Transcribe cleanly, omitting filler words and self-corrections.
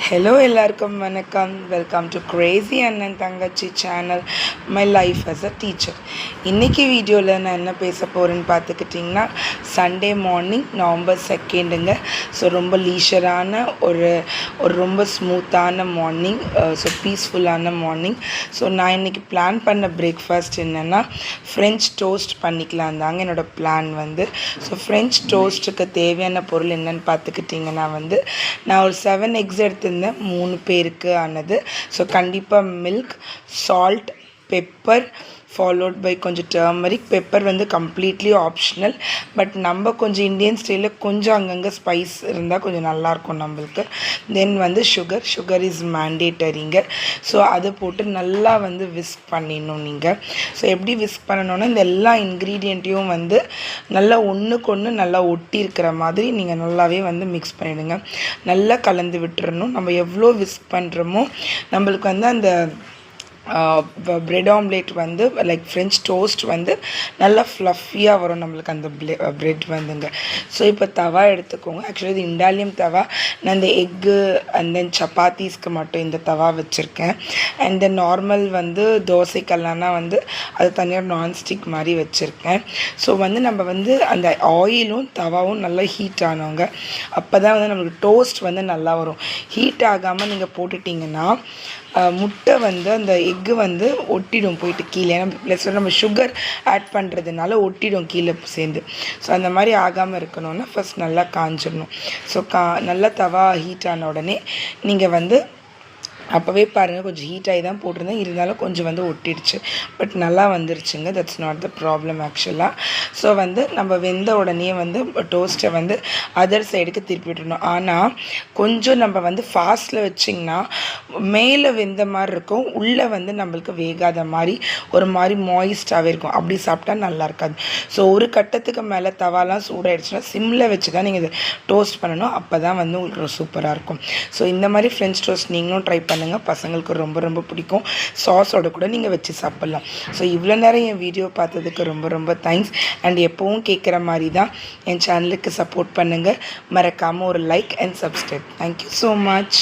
Hello எல்லாருக்கும் வணக்கம். Welcome to Crazy Annan Thangachi channel, my life as a teacher. இன்றைக்கி வீடியோவில் நான் என்ன பேச போகிறேன்னு பார்த்துக்கிட்டிங்கன்னா, சண்டே மார்னிங் நவம்பர் 2ங்க. ஸோ ரொம்ப லீஷரான ஒரு ரொம்ப ஸ்மூத்தான மார்னிங், ஸோ பீஸ்ஃபுல்லான மார்னிங். ஸோ நான் இன்றைக்கி பிளான் பண்ண பிரேக்ஃபாஸ்ட் என்னென்னா, ஃப்ரெஞ்ச் டோஸ்ட் பண்ணிக்கலாம் தாங்க என்னோடய பிளான் வந்து. ஸோ ஃப்ரெஞ்ச் டோஸ்ட்டுக்கு தேவையான பொருள் என்னென்னு பார்த்துக்கிட்டிங்கன்னா நான் ஒரு 7 eggs எடுத்திருந்தேன், 3 பேருக்கு ஆனது. ஸோ கண்டிப்பாக milk, salt, pepper, followed by கொஞ்சம் turmeric. Pepper completely optional, but நம்ம கொஞ்சம் இந்தியன் ஸ்டைலில் கொஞ்சம் அங்கங்கே ஸ்பைஸ் இருந்தால் கொஞ்சம் நல்லாயிருக்கும் நம்மளுக்கு. தென் சுகர் இஸ் மேண்டேட்டரிங்க. ஸோ அதை போட்டு நல்லா விஸ்க் பண்ணிடணும் நீங்கள். ஸோ எப்படி விஸ்க் பண்ணணுன்னா, இந்த எல்லா இன்க்ரீடியண்ட்டையும் நல்லா ஒன்றுக்கு ஒன்று நல்லா ஒட்டி இருக்கிற மாதிரி நீங்கள் நல்லாவே மிக்ஸ் பண்ணிவிடுங்க. நல்லா கலந்து விட்டுறணும். நம்ம எவ்வளோ விஸ்க் பண்ணுறோமோ நம்மளுக்கு அந்த bread omelette like French toast நல்லா ஃப்ளஃபியாக வரும் நம்மளுக்கு அந்த பிரெட் ஸோ இப்போ தவா எடுத்துக்கோங்க. ஆக்சுவலி இது இண்டாலியம் தவா. நான் இந்த எக்கு அண்ட் தென் சப்பாத்தீஸ்க்கு மட்டும் இந்த தவா வச்சுருக்கேன். அண்ட் தென் நார்மல் தோசைக்கல்லானா அது தனியாக நான்ஸ்டிக் மாதிரி வச்சுருக்கேன். ஸோ நம்ம அந்த ஆயிலும் தவாவும் நல்லா ஹீட் ஆனவங்க, அப்போ தான் நம்மளுக்கு டோஸ்ட் நல்லா வரும். ஹீட் ஆகாமல் நீங்கள் போட்டுட்டிங்கன்னா முட்டை அந்த எக்கு ஒட்டிடும் போயிட்டு கீழே. ஏன்னா ப்ளஸ் நம்ம சுகர் ஆட் பண்ணுறதுனால ஒட்டிடும் கீழே சேர்ந்து. ஸோ அந்த மாதிரி ஆகாமல் இருக்கணும்னா ஃபஸ்ட் நல்லா காஞ்சிடணும். ஸோ நல்லா தவா ஹீட் ஆன உடனே நீங்கள் அப்போவே பாருங்கள், கொஞ்சம் ஹீட் ஆகி தான் போட்டிருந்தேன், இருந்தாலும் கொஞ்சம் ஒட்டிடுச்சு. பட் நல்லா வந்துருச்சுங்க. தட்ஸ் நாட் த ப்ராப்ளம் ஆக்சுவலாக. ஸோ நம்ம வெந்த உடனே டோஸ்ட்டை அதர் சைடுக்கு திருப்பி விட்டுருணும். ஆனால் கொஞ்சம் நம்ம ஃபாஸ்ட்டில் வச்சிங்கன்னா மேலே வெந்த மாதிரி இருக்கும், உள்ளே நம்மளுக்கு வேகாத மாதிரி ஒரு மாதிரி மாய்ஸ்டாகவே இருக்கும். அப்படி சாப்பிட்டா நல்லா இருக்காது. ஸோ ஒரு கட்டத்துக்கு மேலே தவாலாம் சூடாயிடுச்சுன்னா சிம்மில் வச்சு தான் நீங்கள் இதை டோஸ்ட் பண்ணணும். அப்போ தான் உங்களுக்கு சூப்பராக இருக்கும். ஸோ இந்த மாதிரி ஃப்ரெஞ்ச் டோஸ்ட் நீங்களும் ட்ரை பண்ணுங்கள். பசங்களுக்கு ரொம்ப ரொம்ப பிடிக்கும். சாஸோட கூட நீங்கள் வச்சு சாப்பிட்லாம். ஸோ இவ்வளோ நேரம் என் வீடியோ பார்த்ததுக்கு ரொம்ப ரொம்ப தேங்க்ஸ். அண்ட் எப்போவும் கேட்குற மாதிரி தான் என் சேனலுக்கு சப்போர்ட் பண்ணுங்கள். மறக்காமல் ஒரு like and subscribe. Thank you so much.